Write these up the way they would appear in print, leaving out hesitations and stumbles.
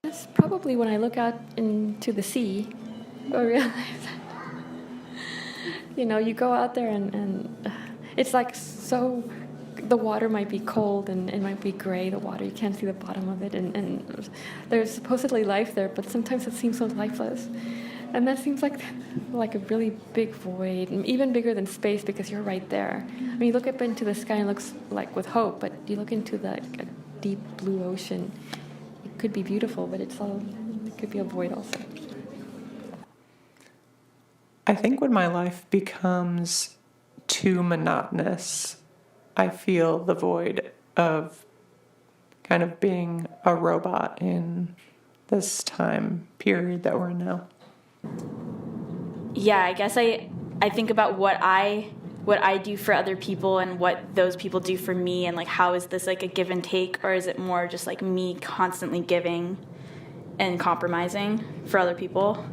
That's probably when I look out into the sea, I realize that, you go out there and it's like so, the water might be cold and it might be gray, the water, you can't see the bottom of it, and there's supposedly life there, but sometimes it seems so lifeless. And that seems like a really big void, even bigger than space because you're right there. I mean, you look up into the sky and it looks like with hope, but you look into a deep blue ocean, it could be beautiful, but it could be a void also. I think when my life becomes too monotonous, I feel the void of kind of being a robot in this time period that we're in now. Yeah, I guess I think about what I do for other people and what those people do for me, and like how is this like a give and take, or is it more just like me constantly giving and compromising for other people?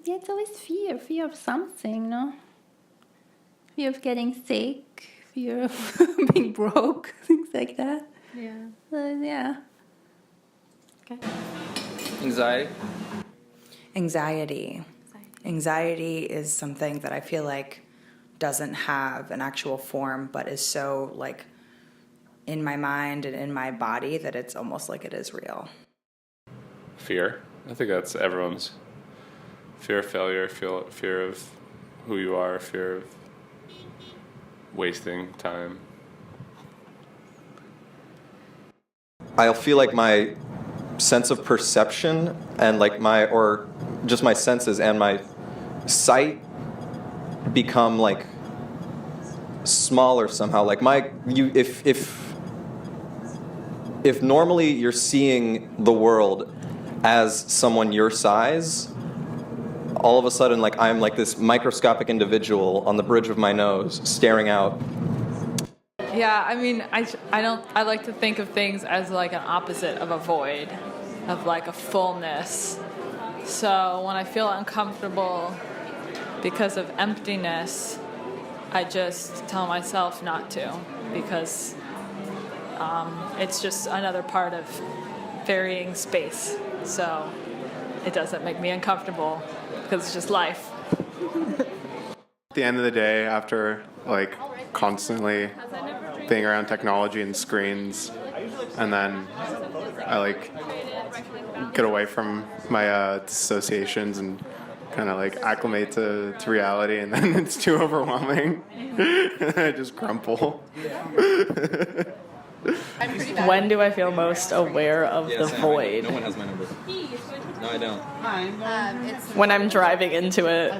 Yeah, it's always fear of something, no? Fear of getting sick, fear of being broke, things like that. Yeah. Yeah. Okay. Anxiety is something that I feel like doesn't have an actual form, but is so like in my mind and in my body that it's almost like it is real. Fear. I think that's everyone's. Fear of failure, fear of who you are, fear of wasting time. I'll feel like my sense of perception and like my senses and my sight become like smaller somehow. Like if normally you're seeing the world as someone your size, all of a sudden like I'm like this microscopic individual on the bridge of my nose staring out. Yeah, I mean, I like to think of things as like an opposite of a void, of like a fullness. So when I feel uncomfortable because of emptiness, I just tell myself not to, because it's just another part of varying space. So it doesn't make me uncomfortable because it's just life. At the end of the day, after like constantly being around technology and screens, and then I like get away from my dissociations and kind of like acclimate to reality, and then it's too overwhelming. I just crumple. When do I feel most aware of the void? No one has my number. No, I don't. When I'm driving into it.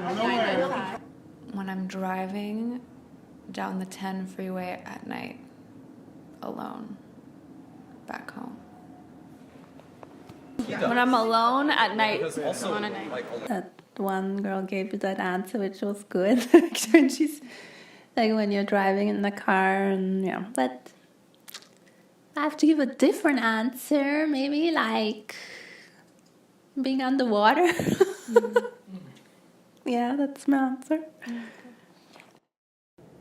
When I'm driving down the 10 freeway at night, alone, back home. When I'm alone at night, alone at night. That one girl gave you that answer, which was good. When she's like when you're driving in the car, and yeah, but I have to give a different answer, maybe like being underwater. Yeah, that's my answer.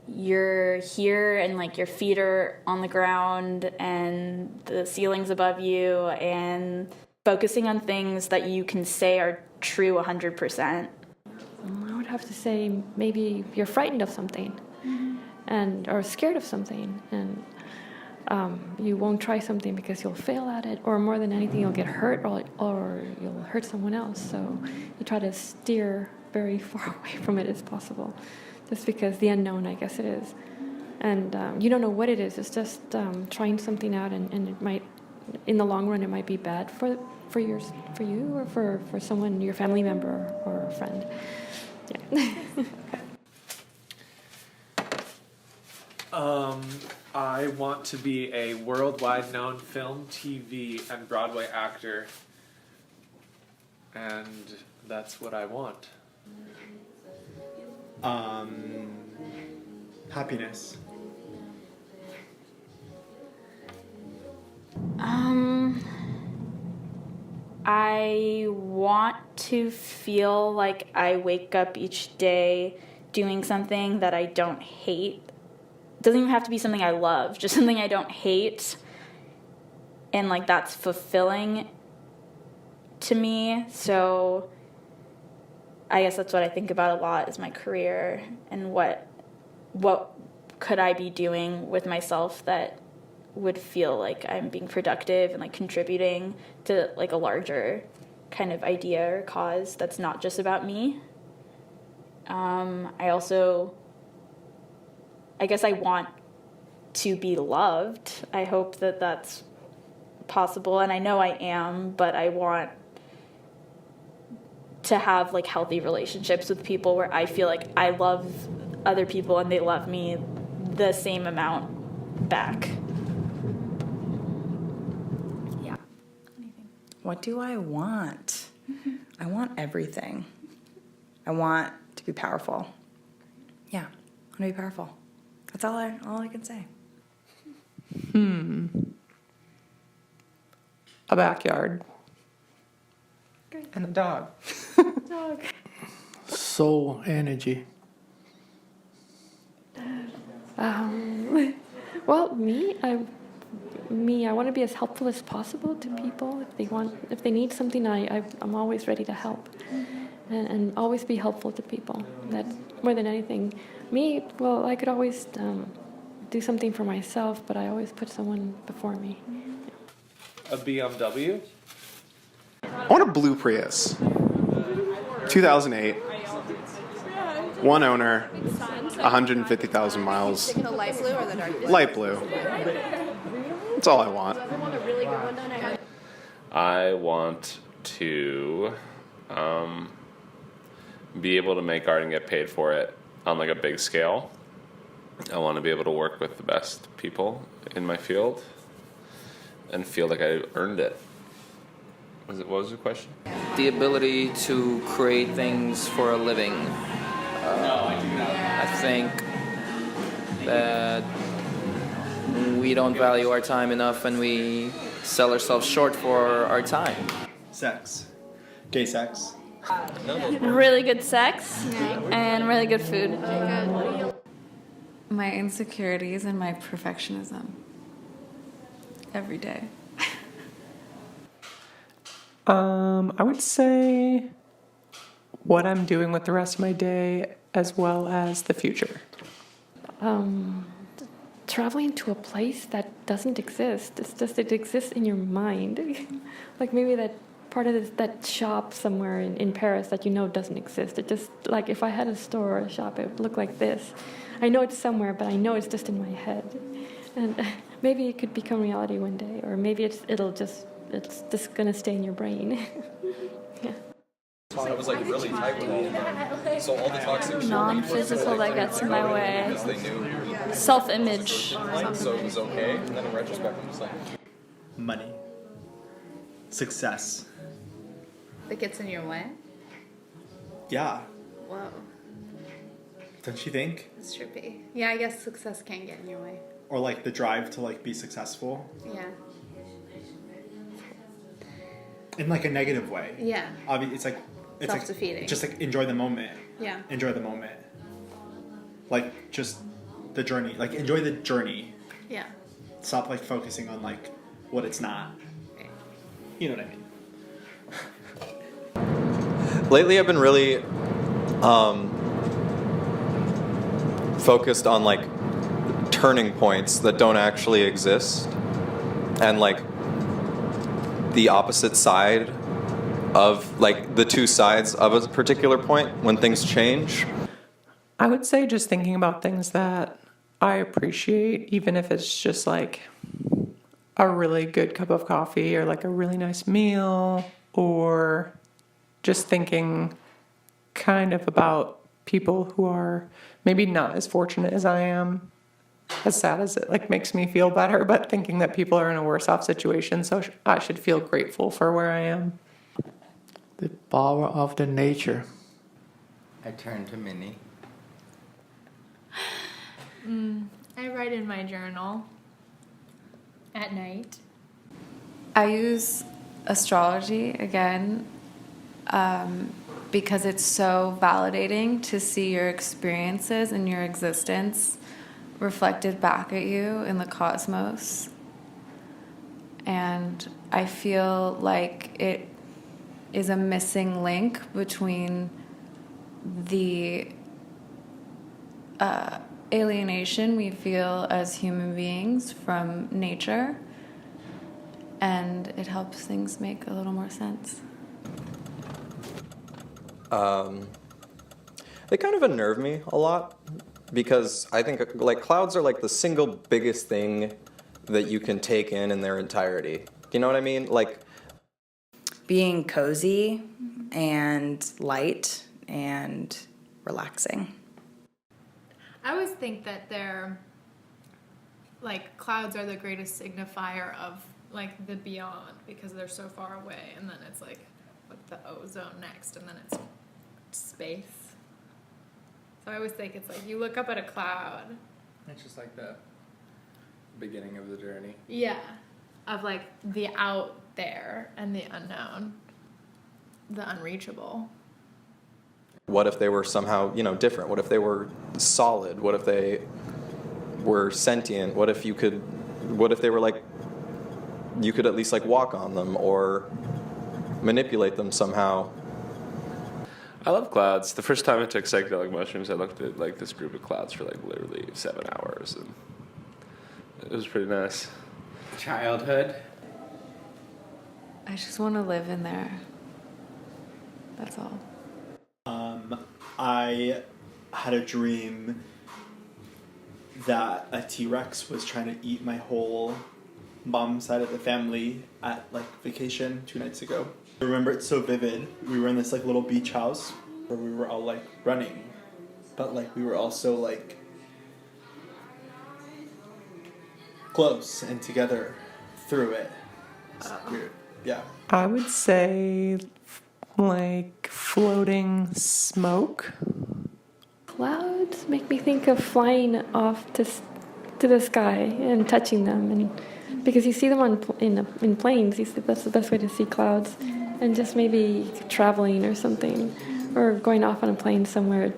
You're here and like your feet are on the ground and the ceiling's above you, and focusing on things that you can say are true 100%. I would have to say maybe you're frightened of something, or scared of something, and you won't try something because you'll fail at it, or more than anything, you'll get hurt, or you'll hurt someone else. So you try to steer very far away from it as possible, just because the unknown, I guess it is. And you don't know what it is. It's just trying something out, and it might, in the long run, it might be bad for you or for someone, your family member or a friend. Yeah. I want to be a worldwide known film, TV, and Broadway actor. And that's what I want. Happiness. I want to feel like I wake up each day doing something that I don't hate. It doesn't even have to be something I love, just something I don't hate. and like that's fulfilling to me. So I guess that's what I think about a lot is my career and what could I be doing with myself that would feel like I'm being productive and like contributing to like a larger kind of idea or cause that's not just about me. I guess I want to be loved. I hope that that's possible, and I know I am, but I want to have like healthy relationships with people where I feel like I love other people and they love me the same amount back. Yeah. What do I want? I want everything. I want to be powerful. Yeah, I want to be powerful. That's all I can say. A backyard. Great. And a dog. Dog. Soul energy. Well, I want to be as helpful as possible to people. If they need something, I'm always ready to help, and always be helpful to people. That's more than anything. I could always do something for myself, but I always put someone before me. A BMW? I want a blue Prius. 2008. One owner. 150,000 miles. The light blue or the dark blue? Light blue. That's all I want. I want to be able to make art and get paid for it on like a big scale. I want to be able to work with the best people in my field and feel like I earned it. What was the question? The ability to create things for a living. I think that we don't value our time enough and we sell ourselves short for our time. Sex. Gay sex. Really good sex and really good food. My insecurities and my perfectionism. Every day. I would say what I'm doing with the rest of my day as well as the future. Traveling to a place that doesn't exist. It exists in your mind. Like maybe that part of that shop somewhere in Paris that doesn't exist. It just, like if I had a store or a shop, it would look like this. I know it's somewhere, but I know it's just in my head. And maybe it could become reality one day, or maybe it's just gonna stay in your brain. Yeah. I was like really tight with all of them. So all the toxic Non-physical that gets in my way. Self-image. So it was okay. And then in retrospect, I'm just like, Money. Success. That gets in your way? Yeah. Whoa. Don't you think? That's trippy. Yeah, I guess success can get in your way. Or like the drive to like be successful Yeah. in like a negative way. Yeah. It's like Self-defeating. Like, just like enjoy the moment. Yeah. Enjoy the moment. Like just the journey. Like enjoy the journey. Yeah. Stop like focusing on like what it's not. You know what I mean? lately I've been really focused on like turning points that don't actually exist, and like the opposite side of like the two sides of a particular point when things change. I would say just thinking about things that I appreciate, even if it's just like a really good cup of coffee or like a really nice meal, or just thinking kind of about people who are maybe not as fortunate as I am. As sad as it like makes me feel better, but thinking that people are in a worse off situation, so I should feel grateful for where I am. The power of the nature. I turn to Minnie. I write in my journal at night. I use astrology again because it's so validating to see your experiences and your existence reflected back at you in the cosmos. and I feel like it is a missing link between the alienation we feel as human beings from nature, and it helps things make a little more sense. They kind of unnerve me a lot because I think like clouds are like the single biggest thing that you can take in their entirety. You know what I mean? Like being cozy and light and relaxing. I always think that they're like clouds are the greatest signifier of like the beyond because they're so far away, and then it's like with the ozone next, and then it's space. So I always think it's like you look up at a cloud. It's just like the beginning of the journey. Yeah. Of like the out there and the unknown, the unreachable. what if they were somehow, different? What if they were solid? What if they were sentient? What if they were like, you could at least like walk on them or manipulate them somehow? I love clouds. The first time I took psychedelic mushrooms, I looked at like this group of clouds for like literally 7 hours, and it was pretty nice. Childhood. I just want to live in there. That's all. I had a dream that a T-Rex was trying to eat my whole mom's side of the family at like vacation 2 nights ago. I remember it so vivid. We were in this like little beach house where we were all like running, but like we were also like close and together through it. It's weird. Yeah. I would say like floating smoke. Clouds make me think of flying off to the sky and touching them, and because you see them in planes, that's the best way to see clouds, and just maybe traveling or something, or going off on a plane somewhere,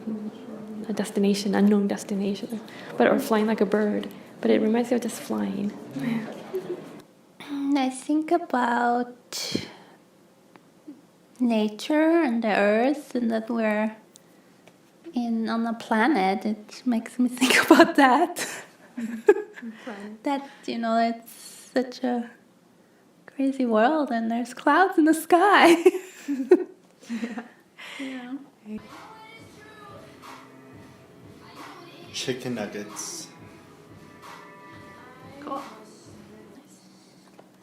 a destination, unknown destination, or flying like a bird. But it reminds me of just flying. I think about nature and the earth, and that we're on a planet. It makes me think about that. That, it's such a crazy world, and there's clouds in the sky. Yeah. Chicken nuggets. Cool.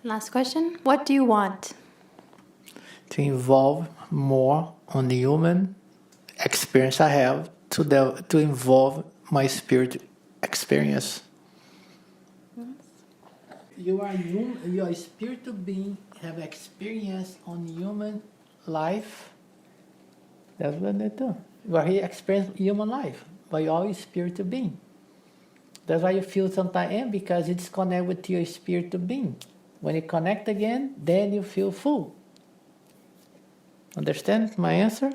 Last question. What do you want? To involve more on the human experience I have, to involve my spirit experience. You are a spiritual being, have experience on human life. That's what they do. You are here experience human life, but you're always spiritual being. That's why you feel sometimes because it's connected with your spiritual being. When you connect again, then you feel full. Understand my answer?